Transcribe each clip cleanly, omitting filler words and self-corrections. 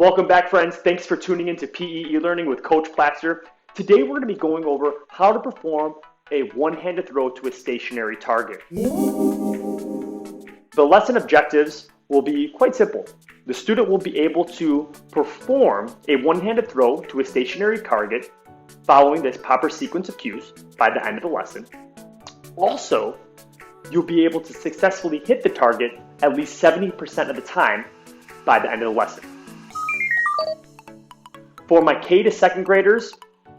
Welcome back, friends. Thanks for tuning in to PE e-learning with Coach Platzner. Today we're going to be going over how to perform a one-handed throw to a stationary target. The lesson objectives will be quite simple. The student will be able to perform a one-handed throw to a stationary target following this proper sequence of cues by the end of the lesson. Also, you'll be able to successfully hit the target at least 70% of the time by the end of the lesson. For my K to second graders,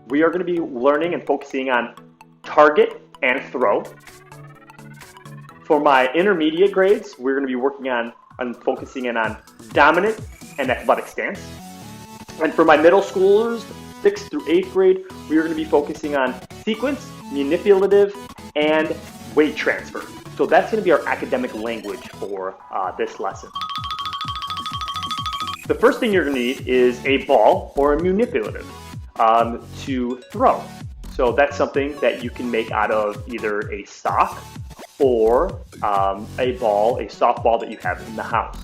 we are going to be learning and focusing on target and throw. For my intermediate grades, we're going to be working on focusing in on dominant and athletic stance. And for my middle schoolers, 6th through 8th grade, we are going to be focusing on sequence, manipulative, and weight transfer. So that's going to be our academic language for this lesson. The first thing you're going to need is a ball or a manipulative to throw. So that's something that you can make out of either a sock or a ball, a softball that you have in the house.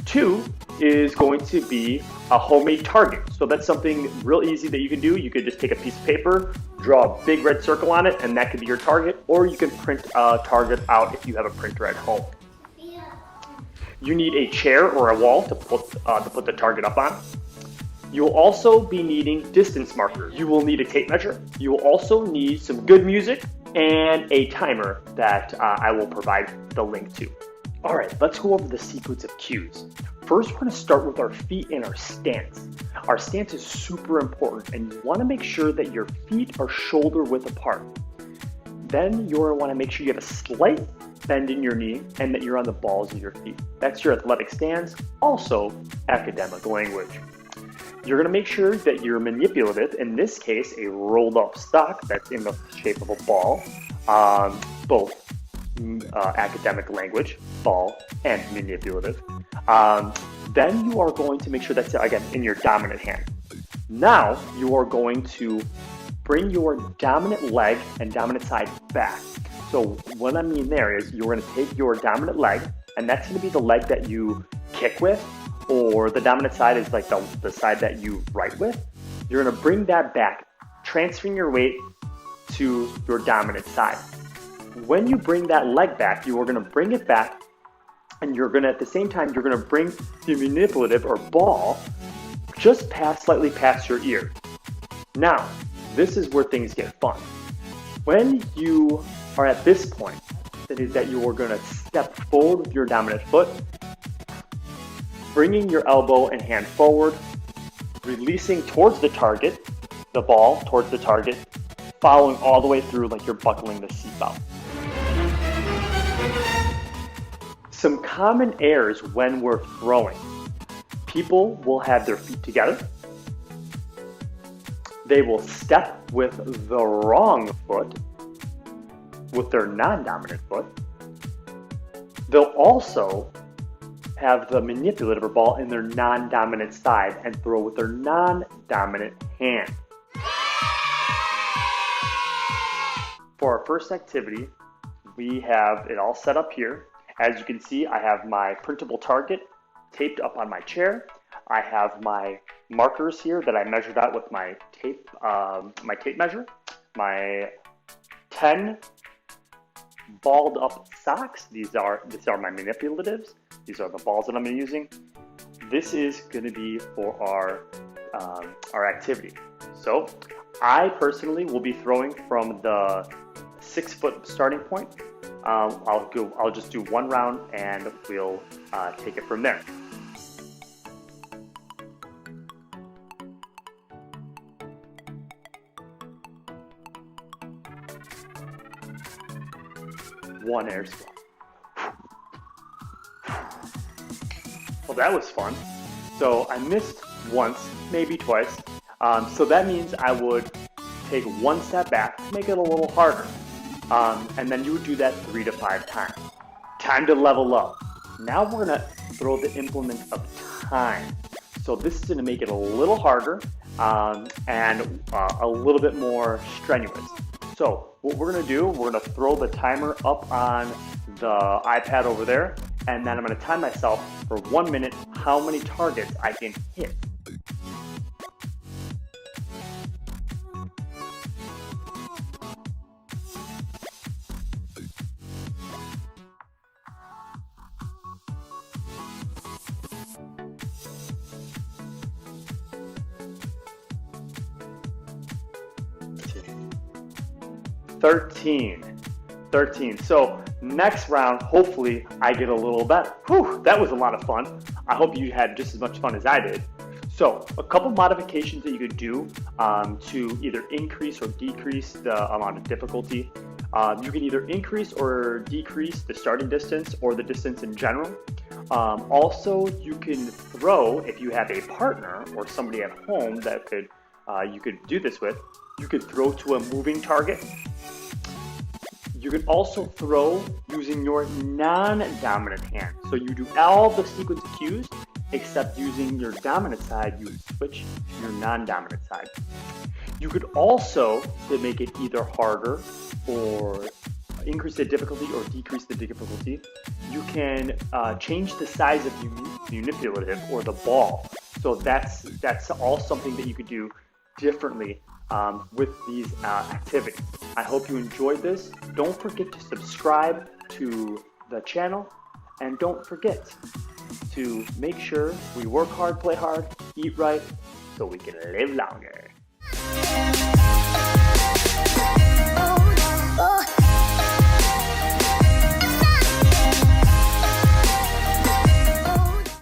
2 is going to be a homemade target. So that's something real easy that you can do. You could just take a piece of paper, draw a big red circle on it, and that could be your target, or you can print a target out if you have a printer at home. You need a chair or a wall to put the target up on. You will also be needing distance markers. You will need a tape measure. You will also need some good music and a timer that I will provide the link to. All right, let's go over the sequence of cues. First, we're going to start with our feet and our stance. Our stance is super important, and you want to make sure that your feet are shoulder width apart. Then you're going to want to make sure you have a slight bend in your knee and that you're on the balls of your feet. That's your athletic stance, also academic language. You're going to make sure that you're manipulative, in this case, a rolled up sock that's in the shape of a ball, both academic language, ball, and manipulative. Then you are going to make sure that's, again, in your dominant hand. Now you are going to bring your dominant leg and dominant side back. So what I mean there is you're going to take your dominant leg, and that's going to be the leg that you kick with, or the dominant side is like the side that you write with. You're going to bring that back, transferring your weight to your dominant side. When you bring that leg back, you are going to bring it back, and you're going to, at the same time, you're going to bring the manipulative or ball just slightly past your ear. Now, this is where things get fun. When you are at this point, that is that you are going to step forward with your dominant foot, bringing your elbow and hand forward, releasing towards the target, the ball towards the target, following all the way through like you're buckling the seatbelt. Some common errors when we're throwing. People will have their feet together. They will step with the wrong foot, with their non-dominant foot. They'll also have the manipulative or ball in their non-dominant side and throw with their non-dominant hand. For our first activity, we have it all set up here. As you can see, I have my printable target taped up on my chair. I have my markers here that I measured out with my tape measure. My 10 balled up socks. These are my manipulatives. These are the balls that I'm using. This is going to be for our activity. So I personally will be throwing from the 6-foot starting point. I'll just do one round and we'll take it from there. One air squat. Well, that was fun. So I missed once, maybe twice. So that means I would take one step back to make it a little harder. And then you would do that 3 to 5 times. Time to level up. Now we're gonna throw the implement of time. So this is gonna make it a little harder and a little bit more strenuous. So what we're gonna do, we're gonna throw the timer up on the iPad over there, and then I'm gonna time myself for 1 minute how many targets I can hit. Thirteen. So next round, hopefully I get a little better. Whew, that was a lot of fun. I hope you had just as much fun as I did. So a couple modifications that you could do to either increase or decrease the amount of difficulty. You can either increase or decrease the starting distance or the distance in general. Also, you can throw, if you have a partner or somebody at home that you could do this with, you could throw to a moving target. You can also throw using your non-dominant hand. So you do all the sequence cues, except using your dominant side, you switch to your non-dominant side. You could also, to make it either harder or increase the difficulty or decrease the difficulty, you can change the size of manipulative or the ball. So that's all something that you could do differently with these activities. I hope you enjoyed this. Don't forget to subscribe to the channel, and don't forget to make sure we work hard, play hard, eat right, so we can live longer.